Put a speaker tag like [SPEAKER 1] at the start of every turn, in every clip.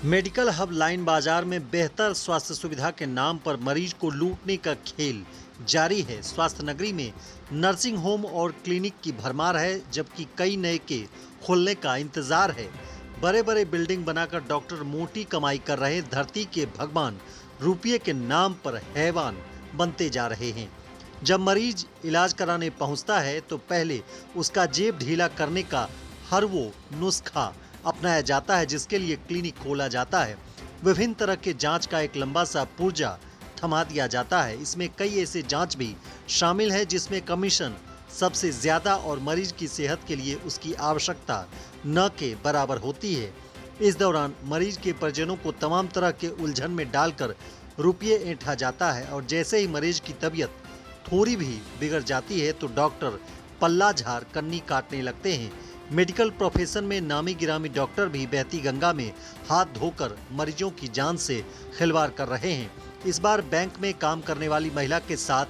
[SPEAKER 1] Medical hub line बाजार में बेहतर स्वास्थ्य सुविधा के नाम पर मरीज को लूटने का खेल जारी है। स्वास्थ्य नगरी में नर्सिंग होम और क्लिनिक की भरमार है, जबकि कई नए के खुलने का इंतजार है। बड़े बड़े बिल्डिंग बनाकर डॉक्टर मोटी कमाई कर रहे, धरती के भगवान रुपये के नाम पर हैवान बनते जा रहे हैं। जब मरीज इलाज कराने पहुंचता है तो पहले उसका जेब ढीला करने का हर वो नुस्खा अपनाया जाता है जिसके लिए क्लिनिक खोला जाता है। विभिन्न तरह के जांच का एक लंबा सा पुर्जा थमा दिया जाता है। इसमें कई ऐसे जांच भी शामिल है जिसमें कमीशन सबसे ज्यादा और मरीज की सेहत के लिए उसकी आवश्यकता न के बराबर होती है। इस दौरान मरीज के परिजनों को तमाम तरह के उलझन में डालकर रुपये ऐंठा जाता है और जैसे ही मरीज की तबीयत थोड़ी भी बिगड़ जाती है तो डॉक्टर पल्ला झाड़ कन्नी काटने लगते हैं। मेडिकल प्रोफेशन में नामी गिरामी डॉक्टर भी बहती गंगा में हाथ धोकर मरीजों की जान से खिलवाड़ कर रहे हैं। इस बार बैंक में काम करने वाली महिला के साथ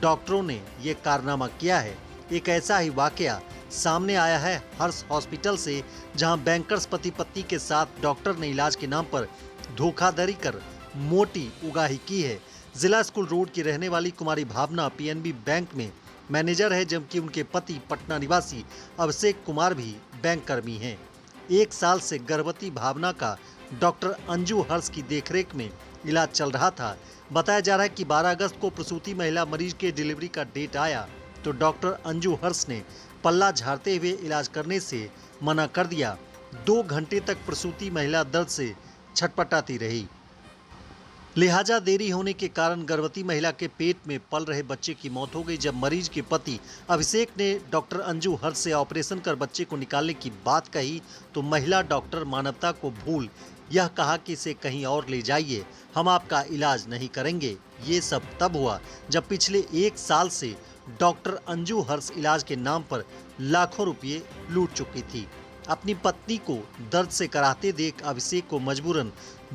[SPEAKER 1] डॉक्टरों ने ये कारनामा किया है। एक ऐसा ही वाकया सामने आया है हर्ष हॉस्पिटल से, जहां बैंकर्स पति पत्नी के साथ डॉक्टर ने इलाज के नाम पर धोखाधड़ी कर मोटी उगाही की है। जिला स्कूल रोड की रहने वाली कुमारी भावना पीएनबी बैंक में मैनेजर है, जबकि उनके पति पटना निवासी अभिषेक कुमार भी बैंक कर्मी हैं। 1 साल से गर्भवती भावना का डॉक्टर अंजू हर्ष की देखरेख में इलाज चल रहा था। बताया जा रहा है कि 12 अगस्त को प्रसूति महिला मरीज के डिलीवरी का डेट आया तो डॉक्टर अंजू हर्ष ने पल्ला झाड़ते हुए इलाज करने से मना कर दिया। 2 घंटे तक प्रसूति महिला दर्द से छटपटाती रही। लिहाजा देरी होने के कारण गर्भवती महिला के पेट में पल रहे बच्चे की मौत हो गई। जब मरीज के पति अभिषेक ने डॉक्टर अंजू हर्ष से ऑपरेशन कर बच्चे को निकालने की बात कही तो महिला डॉक्टर मानवता को भूल यह कहा कि इसे कहीं और ले जाइए, हम आपका इलाज नहीं करेंगे। ये सब तब हुआ जब पिछले 1 साल से डॉक्टर अंजू हर्ष इलाज के नाम पर लाखों रुपये लूट चुकी थी। अपनी पत्नी को दर्द से कराते देख अभिषेक को मजबूरन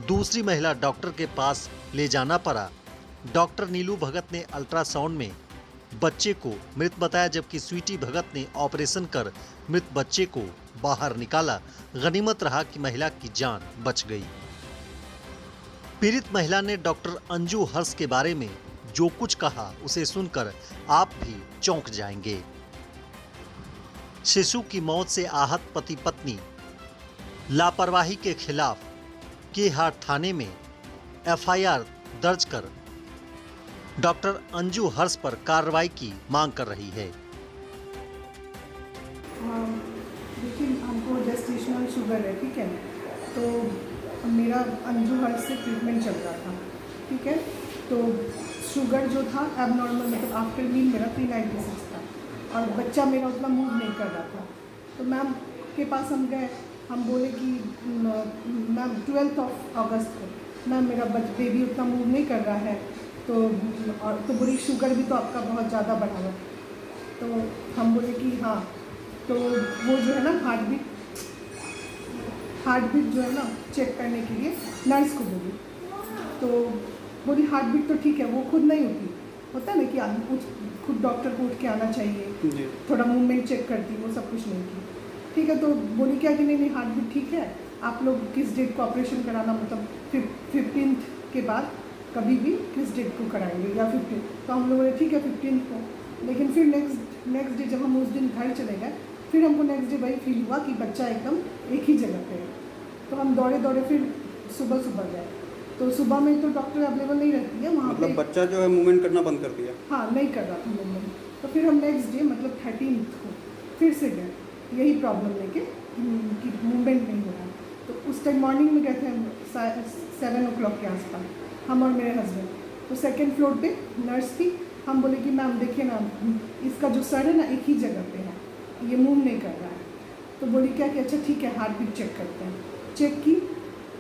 [SPEAKER 1] दूसरी महिला डॉक्टर के पास ले जाना पड़ा। डॉक्टर नीलू भगत ने अल्ट्रासाउंड में बच्चे को मृत बताया, जबकि स्वीटी भगत ने ऑपरेशन कर मृत बच्चे को बाहर निकाला। गनीमत रहा कि महिला की जान बच गई। पीड़ित महिला ने डॉक्टर अंजू हर्ष के बारे में जो कुछ कहा उसे सुनकर आप भी चौंक जाएंगे। शिशु की मौत से आहत पति पत्नी, लापरवाही के खिलाफ केहाट थाने में एफआईआर दर्ज कर डॉक्टर अंजू हर्ष पर कार्रवाई की मांग कर रही है।
[SPEAKER 2] देखिए, हमको जेस्टेशनल शुगर है, ठीक है, तो मेरा अंजू हर्ष से ट्रीटमेंट चल रहा था, ठीक है। तो शुगर जो था एबनॉर्मल, मतलब आफ्टर मील मेरा 396 था और बच्चा मेरा उतना मूव नहीं कर रहा था। तो मैम के पास हम गए, हम बोले कि मैम 12 अगस्त को मैम मेरा बेबी उतना मूव नहीं कर रहा है, तो बुरी शुगर भी तो आपका बहुत ज़्यादा बढ़ा है। तो हम बोले कि हाँ, तो वो जो है ना हार्ट बीट जो है ना चेक करने के लिए नर्स को बोली, तो बोली हार्ट बीट तो ठीक है, वो खुद नहीं होता है ना कि खुद डॉक्टर को उठ के आना चाहिए, थोड़ा मूवमेंट चेक करती, वो सब कुछ नहीं की, ठीक है। तो बोली क्या कि नहीं हार्ट बीट ठीक है, आप लोग किस डेट को ऑपरेशन कराना, मतलब 15 के बाद कभी भी किस डेट को कराएंगे या 15। तो हम लोगों ने ठीक है 15 को, लेकिन फिर नेक्स्ट डे जब हम उस दिन घर चले गए, फिर हमको नेक्स्ट डे वही फील हुआ कि बच्चा एकदम एक ही जगह पे है। तो हम दौड़े फिर सुबह गए, तो सुबह में तो डॉक्टर अवेलेबल नहीं रहती है वहाँ, मतलब
[SPEAKER 3] बच्चा जो है मूवमेंट करना बंद कर दिया।
[SPEAKER 2] हाँ, नहीं कर रहा था मूवमेंट। तो फिर हम नेक्स्ट डे मतलब 13 को फिर से गए यही प्रॉब्लम लेके कि मूवमेंट नहीं हो रहा। तो उस टाइम मॉर्निंग में गए थे 7 o'clock के आसपास, हम और मेरे हस्बैंड। तो 2nd फ्लोर पे नर्स थी, हम बोले कि मैम देखिए ना, इसका जो सर है ना एक ही जगह पे है, ये मूव नहीं कर रहा है। तो बोली क्या कि अच्छा ठीक है हार्ट बीट चेक करते हैं। चेक की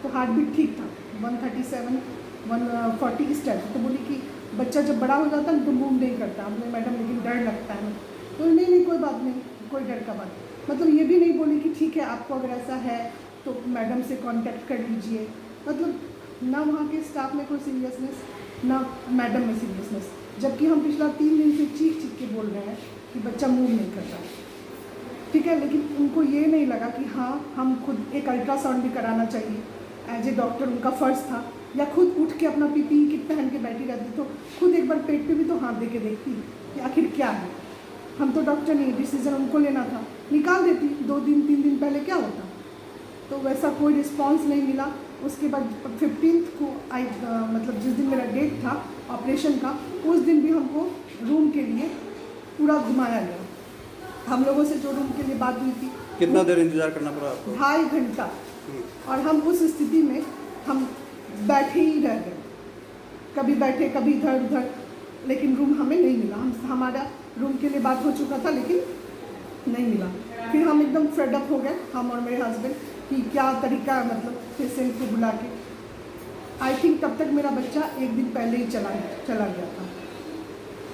[SPEAKER 2] तो हार्ट बीट ठीक था, 137 140 इस टाइप। तो बोली कि बच्चा जब बड़ा हो जाता है तो मूव नहीं करता। हमने मैडम लेकिन डर लगता है, तो नहीं कोई बात नहीं, कोई डर का बात, मतलब ये भी नहीं बोली कि ठीक है आपको अगर ऐसा है तो मैडम से कांटेक्ट कर लीजिए। मतलब ना वहाँ के स्टाफ में कोई सीरियसनेस, ना मैडम में सीरियसनेस, जबकि हम पिछला 3 दिन से चीख के बोल रहे हैं कि बच्चा मूव नहीं कर रहा है, ठीक है। लेकिन उनको ये नहीं लगा कि हाँ हम खुद एक अल्ट्रासाउंड भी कराना चाहिए। एज ए डॉक्टर उनका फ़र्ज़ था, या खुद उठ के अपना पीपीई किट पहन के बैठी रहती, तो खुद एक बार पेट पे भी तो हाथ दे के देखती कि आखिर क्या है। हम तो डॉक्टर नहीं, डिसीज़न उनको लेना था, निकाल देती 2 दिन 3 दिन पहले, क्या होता। तो वैसा कोई रिस्पांस नहीं मिला। उसके बाद 15 को मतलब जिस दिन मेरा डेट था ऑपरेशन का, उस दिन भी हमको रूम के लिए पूरा घुमाया गया। हम लोगों से जो रूम के लिए बात हुई थी,
[SPEAKER 3] कितना देर इंतजार करना पड़ा आपको?
[SPEAKER 2] 2.5 घंटा, और हम उस स्थिति में हम बैठे ही रह गए, कभी बैठे कभी इधर उधर, लेकिन रूम हमें नहीं मिला। हमारा रूम के लिए बात हो चुका था लेकिन नहीं मिला। फिर हम एकदम फेडअप हो गए, हम और मेरे हस्बैंड, कि क्या तरीका है, मतलब पेशेंट को बुला के। आई थिंक तब तक मेरा बच्चा 1 दिन पहले ही चला गया था,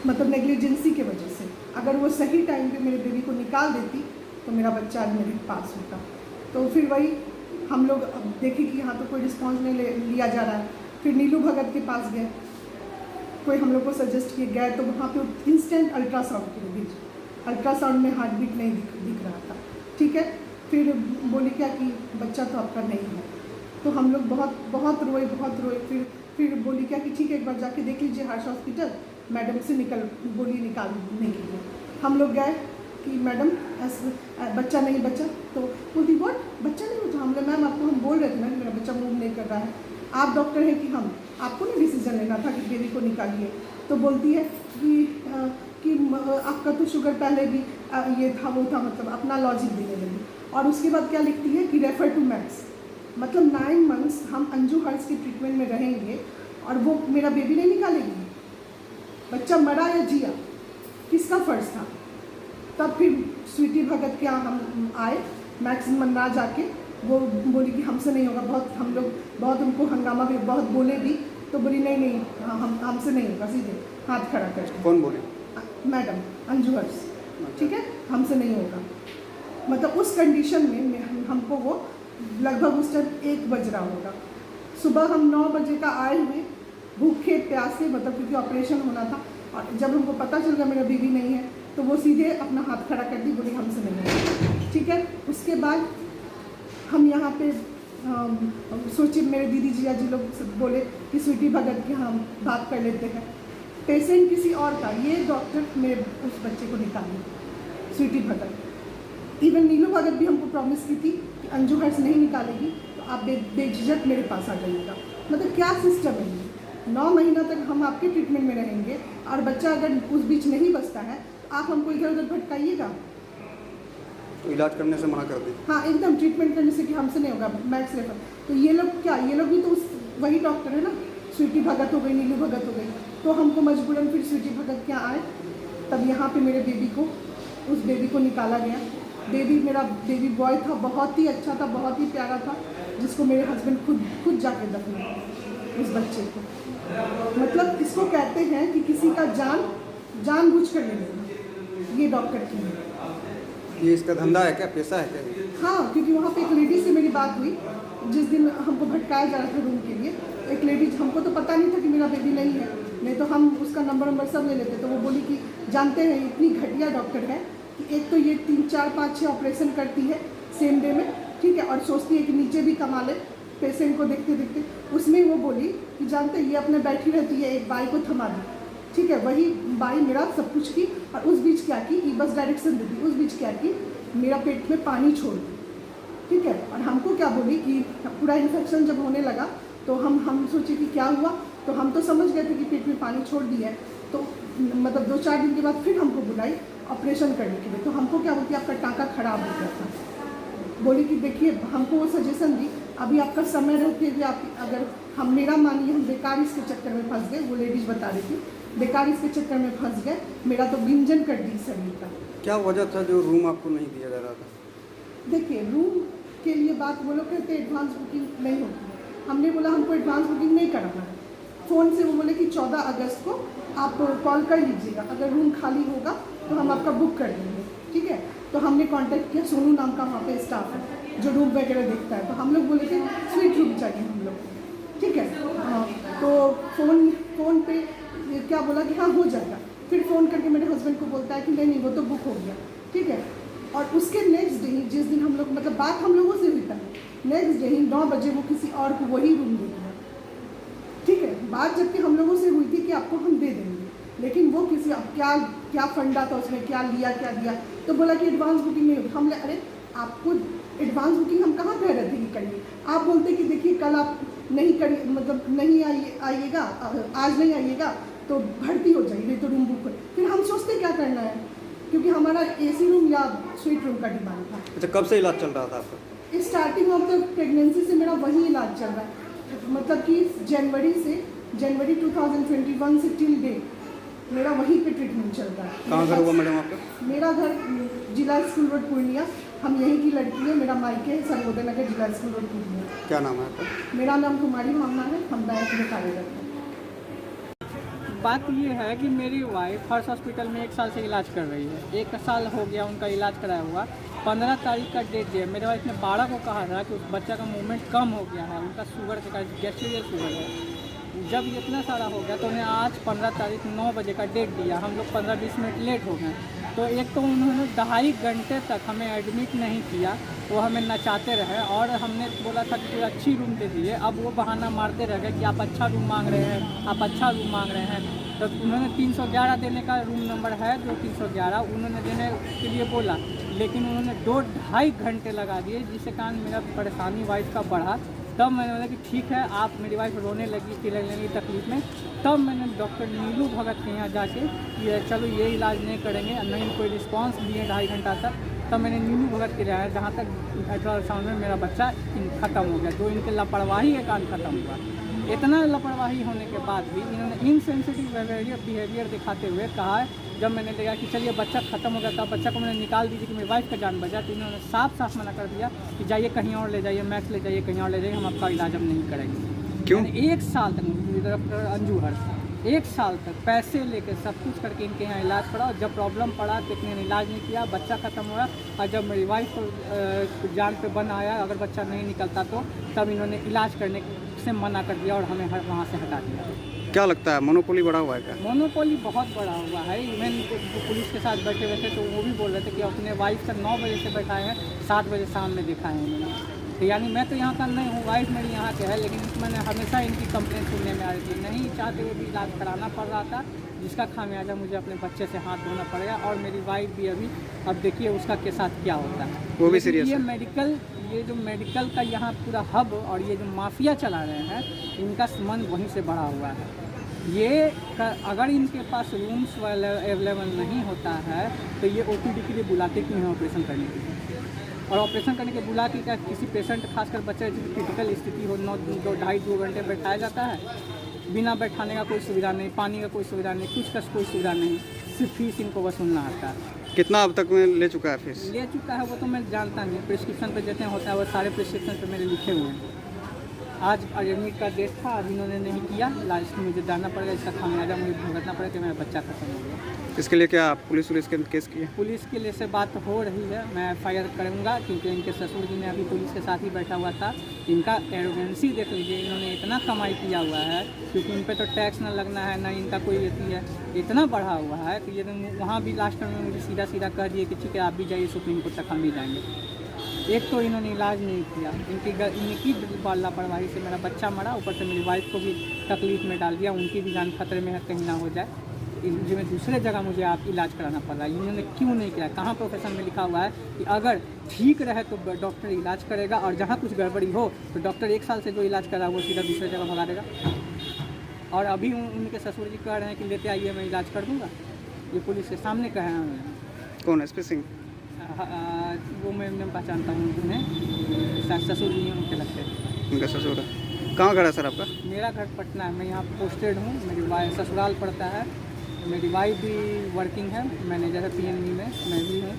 [SPEAKER 2] मतलब नेग्लिजेंसी के वजह से। अगर वो सही टाइम पे मेरे बेबी को निकाल देती तो मेरा बच्चा आज मेरे पास होता। तो फिर वही हम लोग अब देखे कि यहाँ तो कोई रिस्पॉन्स नहीं लिया जा रहा है। फिर नीलू भगत के पास गए, कोई हम लोग को सजेस्ट किए गए, तो वहाँ पे इंस्टेंट अल्ट्रासाउंड के लिए भेजे। अल्ट्रासाउंड में हार्ट बीट नहीं दिख रहा था, ठीक है। फिर बोली क्या कि बच्चा तो आपका नहीं है। तो हम लोग बहुत रोए। फिर बोली क्या कि ठीक है, एक बार जाके देख लीजिए हर्ष हॉस्पिटल, मैडम से बोली निकालने के लिए। हम लोग गए कि मैडम बच्चा नहीं बचा, तो बोलती व्हाट, बच्चा नहीं बचा। हम लोग मैम आपको हम बोल रहे थे ना कि मेरा बच्चा मूव नहीं कर रहा है, आप डॉक्टर हैं कि हम, आपको नहीं डिसीजन लेना था कि बेबी को निकालिए। तो बोलती है कि आपका तो शुगर पहले भी ये था वो था, मतलब अपना लॉजिक देने लगी। और उसके बाद क्या लिखती है कि रेफर टू मैक्स, मतलब 9 मंथ्स हम अंजू हर्ष के ट्रीटमेंट में रहेंगे और वो मेरा बेबी नहीं निकालेगी। बच्चा मरा या जिया, किसका फ़र्ज़ था। तब फिर स्वीटी भगत के यहाँ हम आए, मैक्स मन्ना जाके, वो बोली कि हमसे नहीं होगा। हम लोग बहुत उनको हंगामा भी बहुत बोले भी, तो बोली नहीं हमसे नहीं होगा, सीधे हाथ खड़ा करके।
[SPEAKER 3] कौन बोले?
[SPEAKER 2] मैडम अंजू हर्ष, ठीक है, हमसे नहीं होगा। मतलब उस कंडीशन में हमको वो लगभग उस टाइम 1 बज रहा होगा। सुबह हम 9 बजे का आए हुए, भूखे प्यासे, मतलब क्योंकि ऑपरेशन होना था। और जब हमको पता चल गया मेरा बेबी नहीं है, तो वो सीधे अपना हाथ खड़ा कर दी, बोली हमसे नहीं होगा, ठीक है। उसके बाद हम यहाँ पे सोचे, मेरे दीदी जिया जी लोग बोले कि स्वीटी भगत की हम बात कर लेते हैं। पेशेंट किसी और का, ये डॉक्टर मेरे उस बच्चे को निकाली, स्वीटी भगत। इवन नीलू भगत भी हमको प्रॉमिस की थी कि अंजू हर्ष नहीं निकालेगी तो आप बेझिझक मेरे पास आ जाइएगा। मतलब क्या सिस्टम है ये, 9 महीना तक हम आपके ट्रीटमेंट में रहेंगे और बच्चा अगर उस बीच नहीं बचता है तो आप हमको इधर उधर भटकाइएगा।
[SPEAKER 3] तो इलाज करने से मना कर दी?
[SPEAKER 2] हाँ, एकदम ट्रीटमेंट करने से कि हमसे नहीं होगा, मैक्स रेफर। तो ये लोग क्या, ये लोग भी तो वही डॉक्टर है ना, स्वीटी भगत हो गई, नीलू भगत हो गई। तो हमको मजबूरन फिर स्वीटी भगत क्या आए, तब यहाँ पे मेरे बेबी को, उस बेबी को निकाला गया। बेबी मेरा बेबी बॉय था, बहुत ही अच्छा था, बहुत ही प्यारा था, जिसको मेरे हस्बैंड खुद जाके दफनाया उस बच्चे को। मतलब इसको कहते हैं कि किसी का जानबूझ कर ले लेना, ये डॉक्टर की है।
[SPEAKER 3] ये इसका धंधा है क्या, पैसा है क्या?
[SPEAKER 2] हाँ, क्योंकि वहाँ पे एक लेडी से मेरी बात हुई, जिस दिन हमको भटकाया जा रहा था रूम के लिए। एक लेडी, हमको तो पता नहीं था कि मेरा बेबी नहीं है, नहीं तो हम उसका नंबर सब ले लेते। तो वो बोली कि जानते हैं इतनी घटिया डॉक्टर है कि एक तो ये 3, 4, 5, 6 ऑपरेशन करती है सेम डे में, ठीक है, और सोचती है कि नीचे भी कमा ले पेशेंट को देखते देखते। उसमें वो बोली कि जानते ये अपने बैठी रहती है, एक बाई को थमा दी, ठीक है, वही बाई मेरा सब कुछ की। और उस बीच क्या की, बस डायरेक्शन दी थी, उस बीच क्या की, मेरा पेट में पानी छोड़ दी, ठीक है। और हमको क्या बोली कि पूरा इन्फेक्शन जब होने लगा तो हम सोचे कि क्या हुआ, तो हम तो समझ गए थे कि पेट में पानी छोड़ दिया है। तो मतलब 2-4 दिन के बाद फिर हमको बुलाई ऑपरेशन करने के लिए। तो हमको क्या बोलती, आपका टाँका खराब हो गया था। बोली कि देखिए, हमको वो सजेशन दी, अभी आपका समय रहते हुए आप, अगर हम, मेरा मानिए, हम बेकार इसके चक्कर में फंस गए। वो लेडीज़ बता रही थी, बेकार इसके चक्कर में फंस गए, मेरा तो गिंजन कर दी शरीर का।
[SPEAKER 3] क्या वजह था जो रूम आपको नहीं दिया जा रहा था?
[SPEAKER 2] देखिए, रूम के लिए बात वो लोग कहते हैं एडवांस बुकिंग नहीं होती है। हमने बोला हमको एडवांस बुकिंग नहीं कराना है। फ़ोन से वो बोले कि 14 अगस्त को आप कॉल कर लीजिएगा, अगर रूम खाली होगा तो हम आपका बुक कर देंगे, ठीक है। तो हमने कांटेक्ट किया, सोनू नाम का वहाँ पे स्टाफ है जो रूम वगैरह देखता है। तो हम लोग बोले थे स्वीट रूम चाहिए हम लोग, ठीक है। हाँ, तो फ़ोन पे क्या बोला कि हाँ हो जाएगा। फिर फ़ोन करके मेरे हस्बैंड को बोलता है कि नहीं वो तो बुक हो गया, ठीक है। और उसके नेक्स्ट डे ही, जिस दिन हम लोग मतलब बात हम लोगों से हुई था, नेक्स्ट डे ही 9 बजे वो किसी और को वही रूम दे दिया। ठीक है, बात जबकि हम लोगों से हुई थी कि आपको हम दे देंगे, लेकिन वो किसी अब क्या फंडा था उसमें, क्या लिया क्या दिया, तो बोला कि एडवांस बुकिंग नहीं होगी। हमने अरे आपको एडवांस बुकिंग हम कहाँ कह रहे थे कि करिए, आप बोलते कि देखिए कल आप नहीं करिए, मतलब नहीं आइएगा, आज नहीं आइएगा तो भर्ती हो जाएगी, नहीं तो रूम बुक। फिर हम सोचते क्या करना है, क्योंकि हमारा AC रूम या स्वीट रूम का डिमांड था।
[SPEAKER 3] अच्छा, कब से इलाज चल रहा था आपका?
[SPEAKER 2] स्टार्टिंग ऑफ द प्रेगनेंसी से मेरा वही इलाज चल रहा है, मतलब कि जनवरी 2021 से टिल डेट मेरा वहीं पे ट्रीटमेंट चल रहा है।
[SPEAKER 3] कहाँ घर हुआ मैडम आपका?
[SPEAKER 2] मेरा घर जिला स्कूल रोड पूर्णिया, हम यहीं की लड़की है, मेरा मायके है सर्वोदय नगर, जिला स्कूल रोड पूर्णिया।
[SPEAKER 3] क्या नाम है आपका?
[SPEAKER 2] मेरा नाम कुमारी भावना है, हम बैंक में कार्यरत हैं।
[SPEAKER 4] बात ये है कि मेरी वाइफ हर्ष हॉस्पिटल में 1 साल से इलाज कर रही है। 1 साल हो गया उनका इलाज कराया हुआ। 15 तारीख का डेट दिया। मेरे वाइफ ने 12 को कहा था कि उस बच्चा का मूवमेंट कम हो गया है, उनका शुगर के कारण गैस्ट्रिक शुगर है। जब इतना सारा हो गया तो उन्हें आज 15 तारीख 9 बजे का डेट दिया। हम लोग 15-20 मिनट लेट हो गए। तो एक तो उन्होंने 2.5 घंटे तक हमें एडमिट नहीं किया, वो हमें नचाते रहे और हमने बोला था कि कोई अच्छी रूम दे दिए। अब वो बहाना मारते रह गए कि आप अच्छा रूम मांग रहे हैं, आप अच्छा रूम मांग रहे हैं। तो उन्होंने 311 देने का रूम नंबर है जो 311 उन्होंने देने के लिए बोला, लेकिन उन्होंने 2-2.5 घंटे लगा दिए, जिसके कारण मेरा परेशानी वाइफ का बढ़ा। तब मैंने बोला कि ठीक है, आप मेरी वाइफ रोने लगी, चिल्लाने लगी तकलीफ में। तब मैंने डॉक्टर नीलू भगत के यहाँ जाके ये चलो ये इलाज नहीं करेंगे, नहीं कोई रिस्पांस दिए 2.5 घंटा तक। तब मैंने नीलू भगत के लिए जहाँ तक अल्ट्रासाउंड में मेरा बच्चा ख़त्म हो गया, जो इनके लापरवाही के कारण ख़त्म हुआ। इतना लापरवाही होने के बाद भी इन्होंने इनसेंसिटिव बिहेवियर दिखाते हुए कहा है, जब मैंने देखा कि चलिए बच्चा ख़त्म हो गया था, बच्चा को मैंने निकाल दीजिए कि मेरी वाइफ का जान बचा, तो इन्होंने साफ मना कर दिया कि जाइए कहीं और ले जाइए, मैक्स ले जाइए, कहीं और ले जाइए, हम आपका इलाज अब नहीं करेंगे।
[SPEAKER 3] क्यों?
[SPEAKER 4] 1 साल तक डॉक्टर अंजू हर्ष 1 साल तक पैसे लेके सब कुछ करके इनके यहाँ इलाज पड़ा। जब प्रॉब्लम पड़ा तो इन्होंने इलाज नहीं किया, बच्चा ख़त्म हुआ। और जब मेरी वाइफ को जान पे बन आया, अगर बच्चा नहीं निकलता तो तब इन्होंने इलाज करने से मना कर दिया और हमें वहाँ से हटा दिया।
[SPEAKER 3] क्या लगता है मोनोपोली बड़ा हुआ है क्या?
[SPEAKER 4] मोनोपोली बहुत बड़ा हुआ है। इवन पुलिस के साथ बैठे हुए थे तो वो भी बोल रहे थे कि अपने वाइफ से 9 बजे से बैठाए हैं, 7 बजे शाम में देखा है उन्होंने। तो यानी मैं तो यहाँ का नहीं हूँ, वाइफ मेरी यहाँ के है, लेकिन मैंने हमेशा इनकी कंप्लेंट सुनने में आ रही थी। नहीं चाहते हुए भी इलाज कराना पड़ रहा था, जिसका खामियाजा मुझे अपने बच्चे से हाथ धोना पड़ेगा। और मेरी वाइफ भी अभी अब देखिए उसका के साथ क्या होता है।
[SPEAKER 3] वो भी सीरियस
[SPEAKER 4] ये
[SPEAKER 3] है।
[SPEAKER 4] ये जो मेडिकल का यहाँ पूरा हब और ये जो माफिया चला रहे हैं, इनका संबंध वहीं से बढ़ा हुआ है। ये अगर इनके पास रूम्स अवेलेबल नहीं होता है तो ये OPD के लिए बुलाते क्यों हैं ऑपरेशन करने के लिए? और ऑपरेशन करने के बुला के क्या किसी पेशेंट खासकर बच्चे की क्रिटिकल स्थिति हो 2.5-2 घंटे बैठाया जाता है? बिना बैठाने का कोई सुविधा नहीं, पानी का कोई सुविधा नहीं, कुछ का कोई सुविधा नहीं, सिर्फ फीस इनको वसूलना आता है।
[SPEAKER 3] कितना अब तक में ले चुका है फीस?
[SPEAKER 4] ले चुका है वो तो मैं जानता नहीं, प्रिस्क्रिप्शन पे जितने होता है वो सारे प्रिस्क्रिप्शन पे मेरे लिखे हुए हैं। आज एडमिट का डेट था, अब इन्होंने नहीं किया, लास्ट में मुझे जाना पड़ेगा, इसका खामियाजा मुझे भुगतना पड़ेगा कि मेरा बच्चा खत्म हो गया।
[SPEAKER 3] इसके लिए क्या पुलिस के केस की है?
[SPEAKER 4] पुलिस के लिए से बात हो रही है, मैं FIR करूँगा, क्योंकि इनके ससुर जी ने अभी पुलिस के साथ ही बैठा हुआ था। इनका एरोगेंसी देख लीजिए, इन्होंने इतना कमाई किया हुआ है, क्योंकि इन पर तो टैक्स ना लगना है, ना इनका कोई येती है, इतना बढ़ा हुआ है कि ये वहाँ भी लास्ट में मुझे सीधा कह दिए कि ठीक है आप भी जाइए सुप्रीम कोर्ट तक, हम भी जाएंगे। एक तो इन्होंने इलाज नहीं किया, इनकी लापरवाही से मेरा बच्चा मरा, ऊपर से मेरी वाइफ को भी तकलीफ़ में डाल दिया, उनकी भी जान खतरे में है कहीं ना हो जाए। जिसमें दूसरे जगह मुझे आप इलाज कराना पड़ रहा है, इन्होंने क्यों नहीं किया? कहाँ प्रोफेशन में लिखा हुआ है कि अगर ठीक रहे तो डॉक्टर इलाज करेगा और जहाँ कुछ गड़बड़ी हो तो डॉक्टर 1 साल से जो इलाज करा वो सीधा दूसरे जगह भगा देगा। और अभी उनके ससुर जी कह रहे हैं कि लेते आइए मैं इलाज कर दूँगा, ये पुलिस के सामने कहे हैं।
[SPEAKER 3] कौन? SP सिंह?
[SPEAKER 4] वो मैं पहचानता हूँ उन्हें, ससुर जी उनके लगते हैं।
[SPEAKER 3] उनका ससुर है। कहाँ घर है सर आपका?
[SPEAKER 4] मेरा घर पटना है, मैं यहाँ पोस्टेड हूँ, मेरी वाइफ ससुराल पड़ता है, मेरी वाइफ भी वर्किंग है, मैनेजर है PNB में, मैं भी हूँ।